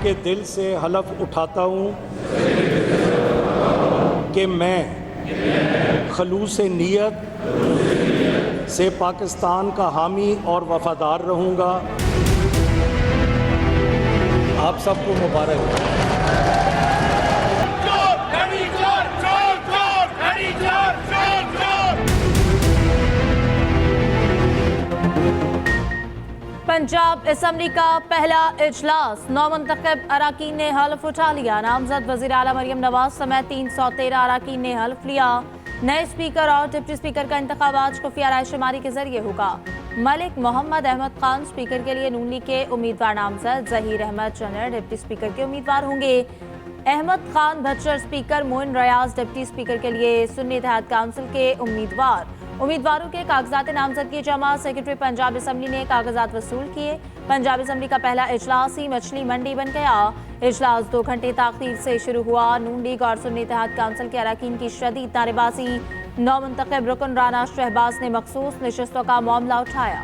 के दिल से हलफ उठाता हूँ कि मैं खलूस नीयत से पाकिस्तान का हामी और वफादार रहूँगा। आप सबको मुबारक। पंजाब असम्बली का पहला इजलास, 9 मुंतखब अराकीन ने हल्फ उठा लिया। नामजद वज़ीर आला मरियम नवाज समेत 313 अराकीन ने हल्फ लिया। नए स्पीकर और डिप्टी स्पीकर का इंतखाब आज खुफिया रायशुमारी के जरिए होगा। मलिक मोहम्मद अहमद खान स्पीकर के लिए नून लीग के उम्मीदवार नामजद, जहीर अहमद चन्नर डिप्टी स्पीकर के उम्मीदवार होंगे। अहमद खान भच्चर स्पीकर, मोइन रियाज डिप्टी स्पीकर के लिए सुन्नी इत्तेहाद काउंसिल के उम्मीदवार। उम्मीदवारों के कागजात नामजदगी जमा, सेक्रेटरी पंजाब असम्बली ने कागजात वसूल किए। पंजाब असम्बली का पहला इजलास ही मछली मंडी बन गया। इजलास 2 घंटे ताख़ीर से शुरू हुआ। नून लीग और सुन्नी इत्तेहाद काउंसिल के अरकान की शदीद नारेबाजी। 9 मुंतखब रुकन राना शहबाज ने मखसूस नशस्तों का मामला उठाया।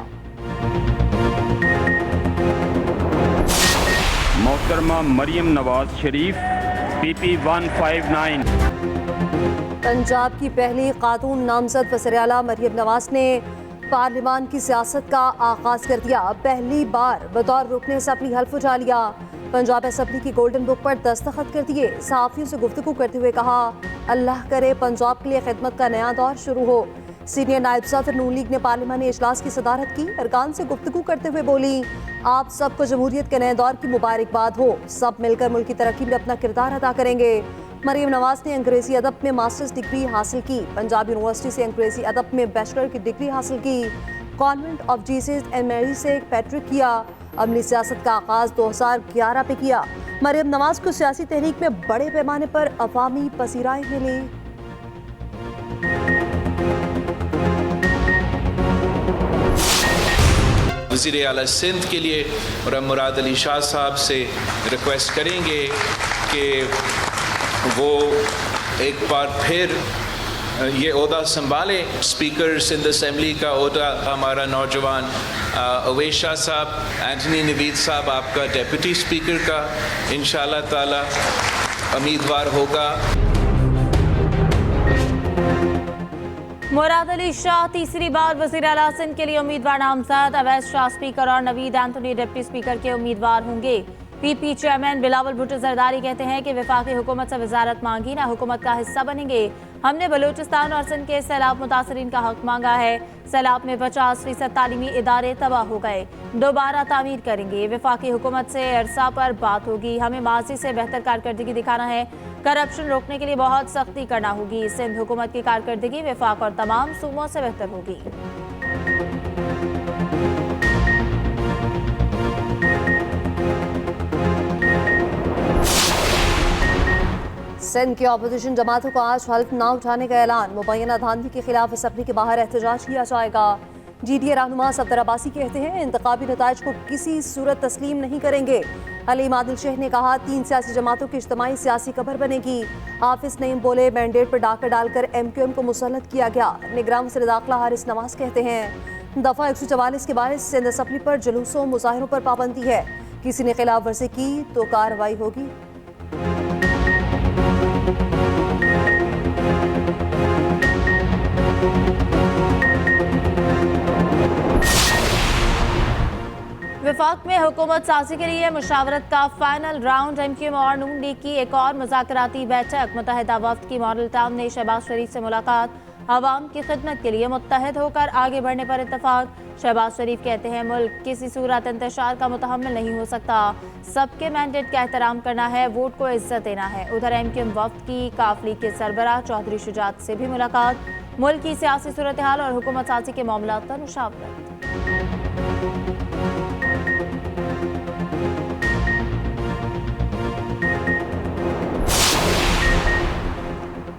मोहतरमा मरियम नवाज शरीफ PP 159। पंजाब की पहली खातून नामजद वज़ीर आला मरियम नवाज ने पार्लिमान की सियासत का आगाज़ कर दिया। पहली बार बतौर रुकने असम्बली हल्फ उठा लिया। पंजाब असम्बली की गोल्डन बुक पर दस्तखत कर दिए। सहाफ़ियों से गुफ्तगू करते हुए कहा, अल्लाह करे पंजाब के लिए खिदमत का नया दौर शुरू हो। सीनियर नायब सदर नून लीग ने पार्लिमानी इजलास की सदारत की। अरकान से गुफ्तगू करते हुए बोली, आप सबको जमहूरियत के नए दौर की मुबारकबाद हो। सब मिलकर मुल्क की तरक्की में अपना किरदार अदा करेंगे। मरियम नवाज ने अंग्रेजी अदब में मास्टर्स डिग्री हासिल की। पंजाब यूनिवर्सिटी से अंग्रेजी अदब में बैचलर की डिग्री हासिल की। Convent of Jesus and Mary से पैट्रिक किया। अमली सियासत का आगाज 2011 पे किया। मरियम नवाज को सियासी तहरीक में बड़े पैमाने पर अवामी पसीराई मिली। वज़ीर आला सिंध के लिए और मुराद अली शाह साहब से रिक्वेस्ट करेंगे कि वो एक बार फिर ये ओहदा संभाले। स्पीकर सिंध असम्बली का ओहदा हमारा नौजवान अवैस शाह साहब, एंटनी नवीद साहब आपका डेप्यूटी स्पीकर का इंशाअल्लाह ताला उम्मीदवार होगा। मुराद अली शाह तीसरी बार वज़ीर आला सिंध के लिए उम्मीदवार नामजद। अवैस शाह स्पीकर और नवीद एंथनी डिप्टी स्पीकर के उम्मीदवार होंगे। PP चेयरमैन बिलावल भुट्टो जरदारी कहते हैं कि वफाकी हुकूमत से वजारत मांगी, ना हुकूमत का हिस्सा बनेंगे। हमने बलूचिस्तान और सिंध के सैलाब मुतासरीन का हक मांगा है। सैलाब में 50% तालीमी इदारे तबाह हो गए, दोबारा तामीर करेंगे। वफाकी हुकूमत से अरसा पर बात होगी। हमें माजी से बेहतर कारकर्दगी दिखाना है। करप्शन रोकने के लिए बहुत सख्ती करना होगी। सिंध हुकूमत की कारकर्दगी वफाक और तमाम सूबों से बेहतर होगी। सिंध की अपोजिशन जमातों को आज हल्फ ना उठाने का ऐलान। मुबैना धांधली के खिलाफ असम्बली के बाहर एहतजाज किया जाएगा। GDA रहनुमा सफदर अब्बासी कहते हैं, इंतखाबी नताइज को किसी सूरत तस्लीम नहीं करेंगे। हलीम आदिल शेख ने कहा, 3 सियासी जमातों की इज्तिमाई सियासी कबर बनेगी। हाफिज नईम बोले, मैंडेट पर डाका डालकर MQM को मुसल्लत किया गया। निगरान वज़ीर दाखिला हारिस नवाज कहते हैं, दफा 144 के बायस सिंध असम्बली पर जुलूसों मुजाहिरों पर पाबंदी है। किसी ने खिलाफ वर्जी की तो कार्रवाई होगी। वफाक में हुकूमत साजी के लिए मुशावरत का फाइनल राउंड। MQM और नून लीग की एक और मुज़ाकराती बैठक। मुत्तहिदा वफ्द की मॉडल टाउन ने शहबाज शरीफ से मुलाकात। अवाम की खिदमत के लिए मुत्तहद होकर आगे बढ़ने पर इत्तफाक। शहबाज शरीफ कहते हैं, मुल्क किसी सूरत इंतशार का मुतहम्मिल नहीं हो सकता। सबके मैंडेट का एहतराम करना है, वोट को इज्जत देना है। उधर MQM वफ्द की काफली के सरबराह चौधरी शुजात से भी मुलाकात। मुल्क की सियासी सूरत हाल और हुकूमत साजी के मामला पर मुशावरत।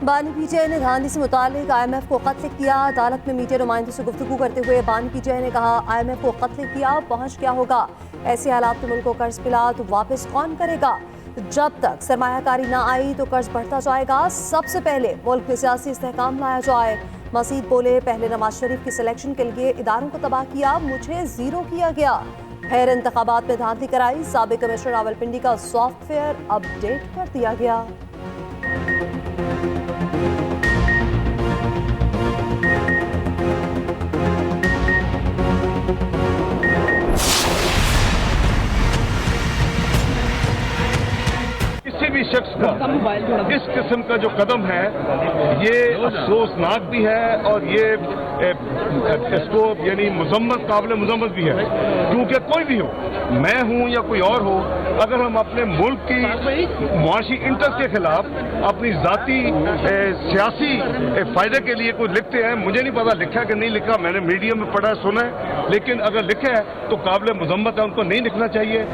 बानी PTI ने धांधली से मुताल्लिक IMF को खत लिख दिया। अदालत में मीडिया नुमाइंदों से गुफ्तगू करते हुए बानी PTI ने कहा, IMF को खत लिख दिया, पहुंच क्या होगा। ऐसे हालात में मुल्क को कर्ज मिला तो वापस कौन करेगा। जब तक सरमायाकारी ना आई तो कर्ज बढ़ता जाएगा। सबसे पहले मुल्क में सियासी इस्तेहकाम लाया जाए। मजीद बोले, पहले नवाज शरीफ की सिलेक्शन के लिए इदारों को तबाह किया, मुझे जीरो किया गया। फिर इंतखाबात में धांधली कराई, साबिक कमिश्नर रावलपिंडी का सॉफ्टवेयर अपडेट कर दिया गया। किसी भी शख्स का इस किस्म का जो कदम है ये अफसोसनाक भी है और ये इसको यानी मुजम्मत काबिल मुजम्मत भी है, क्योंकि कोई भी हो, मैं हूं या कोई और हो, अगर हम अपने मुल्क की मुआशी इंटरेस्ट के खिलाफ अपनी जाती सियासी फायदे के लिए कोई लिखते हैं, मुझे नहीं पता लिखा कि नहीं लिखा, मैंने मीडिया में पढ़ा सुना है, लेकिन अगर लिखा है तो काबिल मुजम्मत है, उनको नहीं लिखना चाहिए।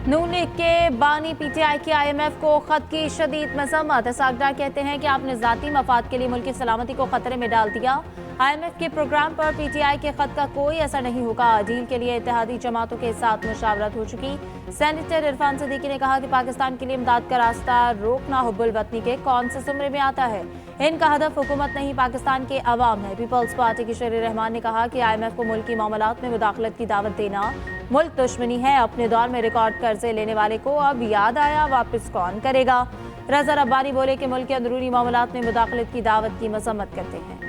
नून लीग के बानी पीटीआई की आईएमएफ को खत की शदीद मजम्मत। इसाकडार कहते हैं कि आपने जाती मफाद के लिए मुल्क की सलामती को खतरे में डाल दिया। आईएमएफ के प्रोग्राम पर पीटीआई के खत का कोई असर नहीं होगा। डील के लिए इत्तेहादी जमातों के साथ मुशावरत हो चुकी। सेनेटर इरफान सिद्दीकी ने कहा कि पाकिस्तान के लिए इमदाद का रास्ता रोकना हुब्बुल वतनी के कौन से जुमरे में आता है। इनका हदफ हुकूमत नहीं, पाकिस्तान के अवाम है। पीपल्स पार्टी की शरीर रहमान ने कहा कि आईएमएफ को मुल्क की मामलात में मुदाखलत की दावत देना मुल्क दुश्मनी है। अपने दौर में रिकॉर्ड कर्जे लेने वाले को अब याद आया, वापस कौन करेगा। रज़ा रब्बानी बोले कि मुल्क के अंदरूनी मामलात में मुदाखलत की दावत की मजम्मत करते हैं।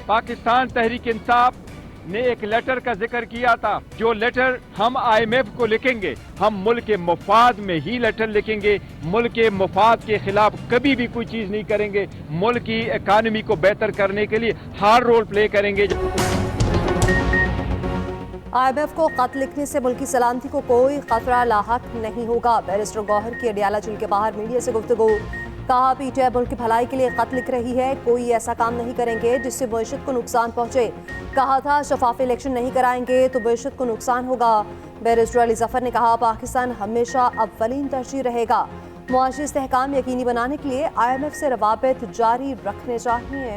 पाकिस्तान तहरीक इंसाफ ने एक लेटर का जिक्र किया था। जो लेटर हम आईएमएफ को लिखेंगे, हम मुल्क के मुफाद में ही लेटर लिखेंगे। मुल्क के मुफाद के खिलाफ कभी भी कोई चीज नहीं करेंगे। मुल्क की इकानमी को बेहतर करने के लिए हर रोल प्ले करेंगे। आईएमएफ को खत लिखने से मुल्क की सलामती को कोई खतरा लाहक नहीं होगा। बैरिस्टर गौहर की अडियाला जेल के बाहर मीडिया से गुफ्तगू। कहा पीटीआई मुल्क की भलाई के लिए खत लिख रही है, कोई ऐसा काम नहीं करेंगे जिससे मईशत को नुकसान पहुंचे। कहा था शफाफ इलेक्शन नहीं कराएंगे तो मईशत को नुकसान होगा। बैरिस्टर अली जफर ने कहा पाकिस्तान हमेशा अव्वलीन तरजीह रहेगा। मुआशी इस्तेहकाम यकीनी बनाने के लिए आईएमएफ से रवाबित जारी रखने चाहिए।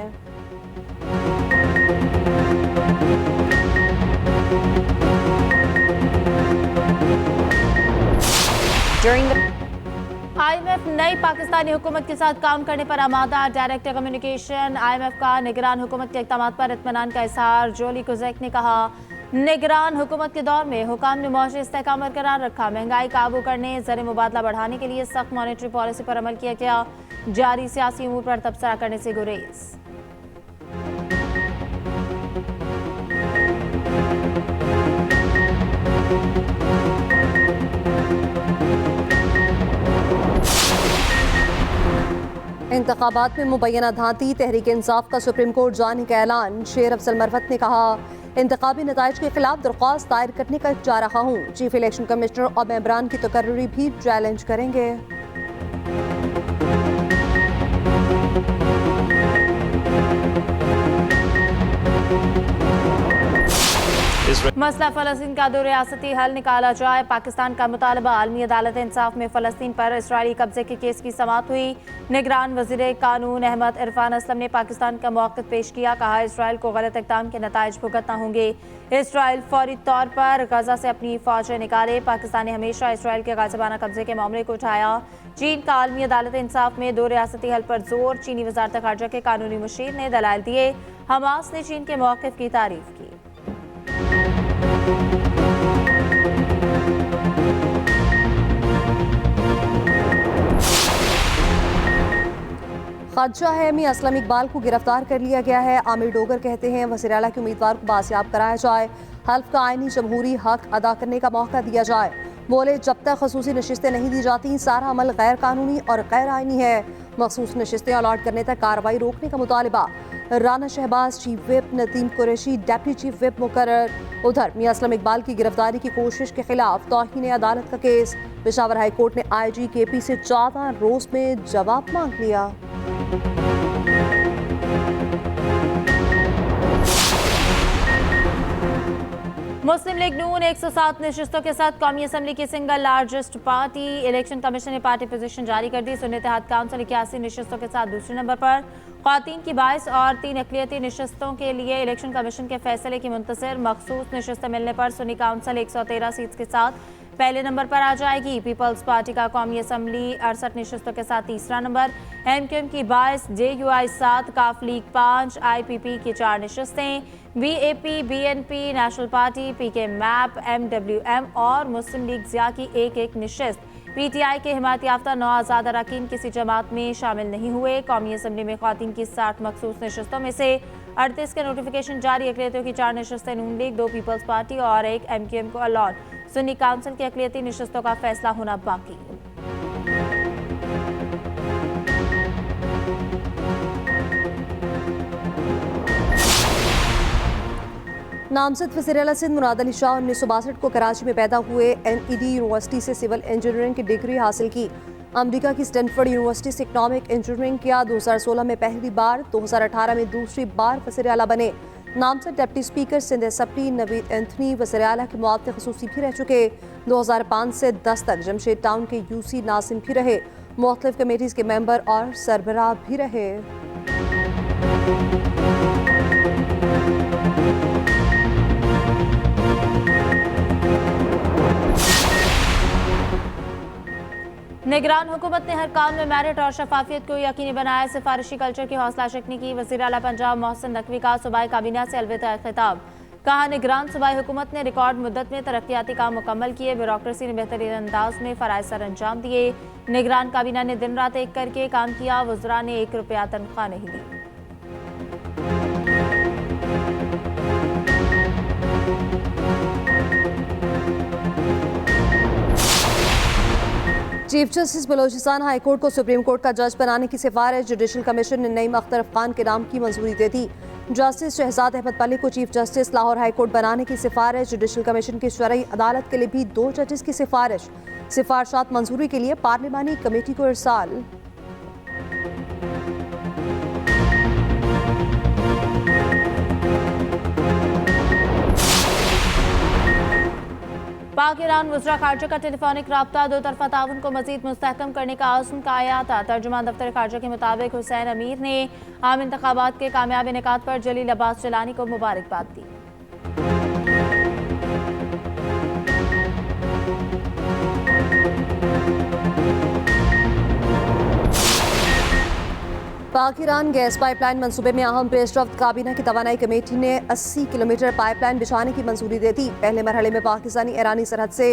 आईएमएफ नई पाकिस्तानी हुकूमत के साथ काम करने पर आमादा। डायरेक्टर कम्युनिकेशन आईएमएफ का निगरान हुकूमत के इक़दामात पर इत्मीनान का इज़हार। जोली कुज़ैक ने कहा निगरान हुकूमत के दौर में हुकाम ने मुआशी इस्तेहकाम बरकरार रखा। महंगाई काबू करने, ज़र मुबादला बढ़ाने के लिए सख्त मॉनेटरी पॉलिसी पर अमल किया गया। जारी सियासी उमूर पर तबसरा करने से गुरेज। इंतखाबात में मुबैना धांती, तहरीक इंसाफ का सुप्रीम कोर्ट जाने का ऐलान। शेर अफजल मरवत ने कहा इंतखाबी नताइज के खिलाफ दरख्वास्त दायर करने का जा रहा हूँ। चीफ इलेक्शन कमिश्नर और मेंबरान की तकर्री भी चैलेंज करेंगे। मसला फ़लस्तीन का दो रियासती हल निकाला जाए, पाकिस्तान का मुतालबा। आलमी अदालत इंसाफ में फ़लस्तीन पर इसराइली कब्जे के केस की समाअत हुई। निगरान वज़ीर कानून अहमद इरफान असलम ने पाकिस्तान का मौक़िफ़ पेश किया। कहा इसराइल को गलत इक़दाम के नताइज भुगतना होंगे। इसराइल फौरी तौर पर गजा से अपनी फ़ौजें निकाले। पाकिस्तान ने हमेशा इसराइल के गाज़िबाना कब्जे के मामले को उठाया। चीन का आलमी अदालत इंसाफ में दो रियासती हल पर जोर। चीनी वज़ारत ख़ारजा के कानूनी मुशीर ने दलाइल दिए। हमास ने चीन के मौक़िफ़ की तारीफ़ की। खदशा है मी असलम इकबाल को गिरफ्तार कर लिया गया है। आमिर डोगर कहते हैं वज़ीर आला के उम्मीदवार को बासियाब कराया जाए, हल्फ का आईनी जमहूरी हक अदा करने का मौका दिया जाए। बोले जब तक खसूसी नशिस्तें नहीं दी जाती सारा अमल गैर कानूनी और गैर आईनी है। मखसूस नशिस्तें अलॉट करने तक कार्रवाई रोकने का मुतालबा। Rana Shahbaz chief whip, Nadeem Qureshi deputy chief whip मुकर्रर। उधर मियां असलम इकबाल की गिरफ्तारी की कोशिश के खिलाफ तौहीन अदालत का केस। पेशावर हाई कोर्ट ने IG KP से 14 रोज में जवाब मांग लिया। मुस्लिम लीग नून 107 नशिस्तों के साथ कौमी असम्बली की single largest party. Election commission ने पार्टी पोजीशन जारी कर दी। सुन्नी इत्तेहाद काउंसिल 81 नशिस्तों के साथ दूसरे नंबर पर। ख्वातीन की 22 और 3 अक़लियती नशिस्तों के लिए इलेक्शन कमीशन के फैसले की मुंतज़िर। मखसूस नशिस्तें मिलने पर सुन्नी काउंसिल 113 सीट्स के साथ पहले नंबर पर आ जाएगी। पीपल्स पार्टी का कौमी असम्बली 68 नशस्तों के साथ तीसरा नंबर, MQM की 22, JUI 7, काफ लीग 5, IPP की 4 नशस्तें, BAP, BNP, national party, PK map, MWM और मुस्लिम लीग ज़िया की एक नशस्त। PTI के हिमायत याफ्ता 9 आज़ाद अरकान किसी जमात में शामिल नहीं हुए। कौमी असम्बली में ख़वातीन की 60 मखसूस नशस्तों में से 38 के नोटिफिकेशन जारी। अक़लियतियों की 4 नशस्तें नून लीग, 2 पीपल्स पार्टी और 1 MQM को अलॉट। सुन्नी काउंसिल की अक़लियती नशस्तों का फैसला होना बाकी। नामजद वज़ीर-ए-आला सिंध मुराद अली शाह 1962 को कराची में पैदा हुए। NED यूनिवर्सिटी से सिविल इंजीनियरिंग की डिग्री हासिल की। अमेरिका की स्टैनफोर्ड यूनिवर्सिटी से इकनॉमिक इंजीनियरिंग किया। 2016 में पहली बार, 2018 में दूसरी बार वज़ीर-ए-आला बने। नामजद deputy speaker Sindh assembly Naveed Anthony वज़ीर-ए-आला के मुआवते ख़ुसूसी भी रह चुके। 2005 से 10 तक जमशेद टाउन के UC नाज़िम भी रहे। मुख्तलिफ कमेटीज़ के मेंबर और सरबराह भी रहे। निगरान हुकूमत ने हर काम में मेरिट और शफाफियत को यकीनी बनाया। सिफारिशी कल्चर की हौसला शिकनी की। वज़ीर-ए-आला पंजाब मोहसिन नकवी का सूबाई काबीना से अलविदा खिताब। कहा, निगरान सूबाई हुकूमत ने रिकॉर्ड मुद्दत में तरक्याती काम मुकम्मल किए। ब्यूरोक्रेसी ने बेहतरीन अंदाज में फ़राइज़ सर अंजाम दिए। निगरान काबीना ने दिन रात एक करके काम किया। वज़रा ने 1 रुपया तनख्वाह नहीं दी। Chief justice Balochistan high court को सुप्रीम कोर्ट का जज बनाने की सिफारिश। जुडिशल कमीशन ने नईम अख्तर खान के नाम की मंजूरी दे दी। जस्टिस शहजाद अहमद मलिक को chief justice Lahore high court बनाने की सिफारिश। जुडिशल कमीशन की शरई अदालत के लिए भी 2 जजेस की सिफारिश। सिफारशात मंजूरी के लिए पार्लिमानी कमेटी को इरसाल। पाक ईरान वज़रा खारजा का टेलीफोनिक राब्ता 2 तरफ़ा ताउन को मज़ीद मुस्तहकम करने का आज़म का आया था। तर्जुमान दफ्तर खारजा के मुताबिक हुसैन अमीर ने आम इंतखाबात के कामयाब इनेकाद पर जलील अब्बास जलानी को मुबारकबाद दी। पाक ईरान गैस पाइपलाइन मंसूबे में अहम पेश रफ्त। काबीना की तवानाई कमेटी ने 80 किलोमीटर पाइपलाइन बिछाने की मंजूरी दे दी। पहले मरहले में पाकिस्तानी ईरानी सरहद से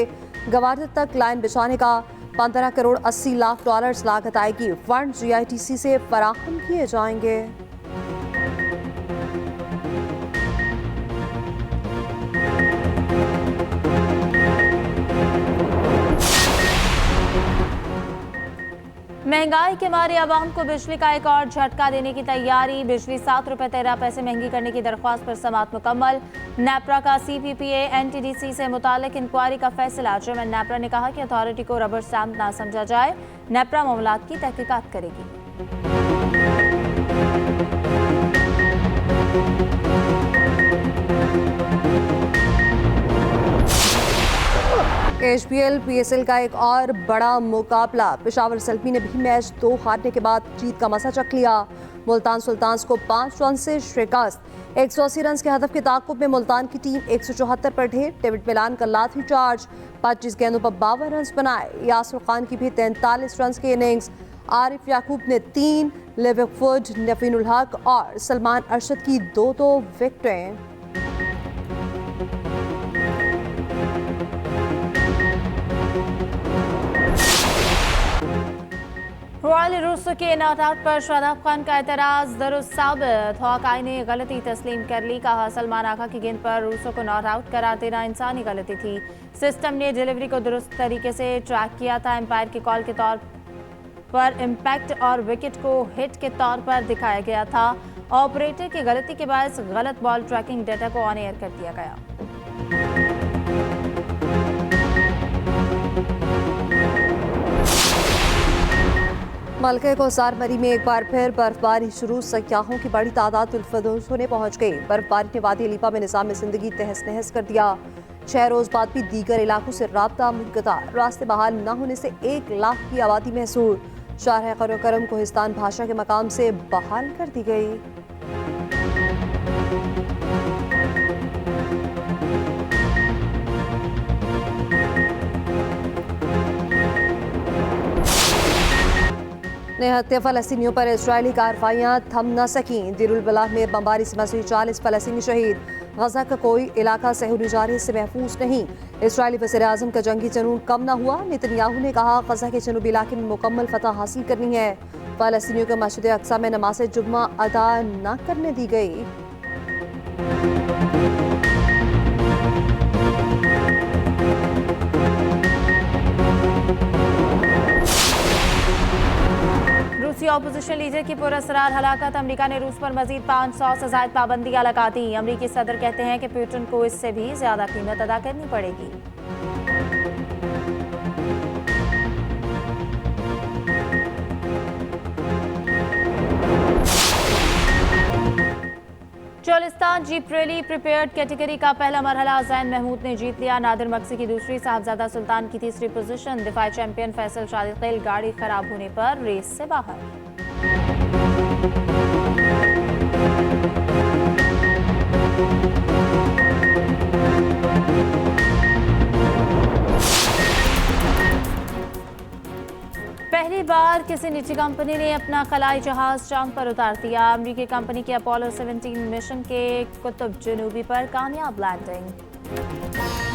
गवादर तक लाइन बिछाने का 15 करोड़ 80 लाख डॉलर लागत आएगी। फंड GITC से फराहम किए जाएंगे। महंगाई के मारे आवाम को बिजली का एक और झटका देने की तैयारी। बिजली 7 रुपये 13 पैसे महंगी करने की दरख्वास्त पर समाअत मुकम्मल। नेपरा का CPPA NTDC से मुतालिक इंक्वायरी का फैसला। चेयरमैन नेपरा ने कहा कि अथॉरिटी को रबर स्टैम्प ना समझा जाए। नेपरा मामलात की तहकीकात करेगी। HBL PSL का एक और बड़ा मुकाबला। पेशावर सल्मी ने भी मैच 2 हारने के बाद जीत का मजा चख लिया। मुल्तान सुल्तान्स को 5 रन से शिकस्त। 180 रन के हदफ के ताक़ुब में मुल्तान की टीम 174 पर ढेर। डेविड मिलान का लाठी चार्ज। 25 गेंदों पर 52 रन बनाए। यासिर खान की भी 43 रन की इनिंग्स। आरिफ याकूब ने 3, लिविंगवुड, नफीनुल हक और सलमान अरशद की 2-2 विकेटें। रॉयल रूसो के नॉट आउट पर शादाब खान का एतराज़ दुरुस्त साबित। हॉकाई ने गलती तस्लीम कर ली। कहा, सलमान आगा की गेंद पर रूसो को नॉट आउट करार देना इंसानी गलती थी। सिस्टम ने डिलीवरी को दुरुस्त तरीके से ट्रैक किया था। एम्पायर के कॉल के तौर पर इम्पैक्ट और विकेट को हिट के तौर पर दिखाया गया था। ऑपरेटर की गलती के बायस गलत बॉल ट्रैकिंग डेटा को ऑन एयर कर दिया गया। मलके कोसार मरी में एक बार फिर बर्फबारी शुरू। सयाहों की बड़ी तादाद उल्फदोश होने पहुंच गई। बर्फबारी ने वादी अलीपा में निज़ाम ज़िंदगी तहस नहस कर दिया। 6 रोज़ बाद भी दीगर इलाकों से राब्ता मुनक़ता। रास्ते बहाल न होने से 1 लाख की आबादी महसूर। शारह क़रो-करम कोहिस्तान भाषा के मकाम से बहाल कर दी गई। निहत्ते फ़लस्तीनियों पर इजरायली कार्रवाइयाँ थम न सकीं। देरुल बलाह में बमबारी से मज़ीद 40 फ़लस्तीनी शहीद। गजा का कोई इलाका सहूली जारी से महफूज नहीं। इजरायली वज़ीर आज़म का जंगी जनून कम न हुआ। नेतन्याहू ने कहा गजा के जनूबी इलाके में मुकम्मल फतह हासिल करनी है। फ़लस्तीनियों को मस्जिद अक्सा में नमाज जुम्मा अदा न करने दी गई। रूसी अपोजिशन लीडर की पुरअसरार हलाकत। अमेरिका ने रूस पर मजीद 500 से ज़ायद पाबंदियां लगा दी। अमेरिकी सदर कहते हैं कि पुतिन को इससे भी ज्यादा कीमत अदा करनी पड़ेगी। Cholistan jeep rally prepared category का पहला मरहला जैन महमूद ने जीत लिया। नादिर मक्सी की दूसरी, साहबजादा सुल्तान की तीसरी पोजीशन। दिफाई चैंपियन फैसल शादिल गाड़ी खराब होने पर रेस से बाहर। पहली बार किसी निजी कंपनी ने अपना खलाई जहाज चांद पर उतार दिया। अमेरिकी कंपनी के अपोलो 17 मिशन के कुतुब जनूबी पर कामयाब लैंडिंग।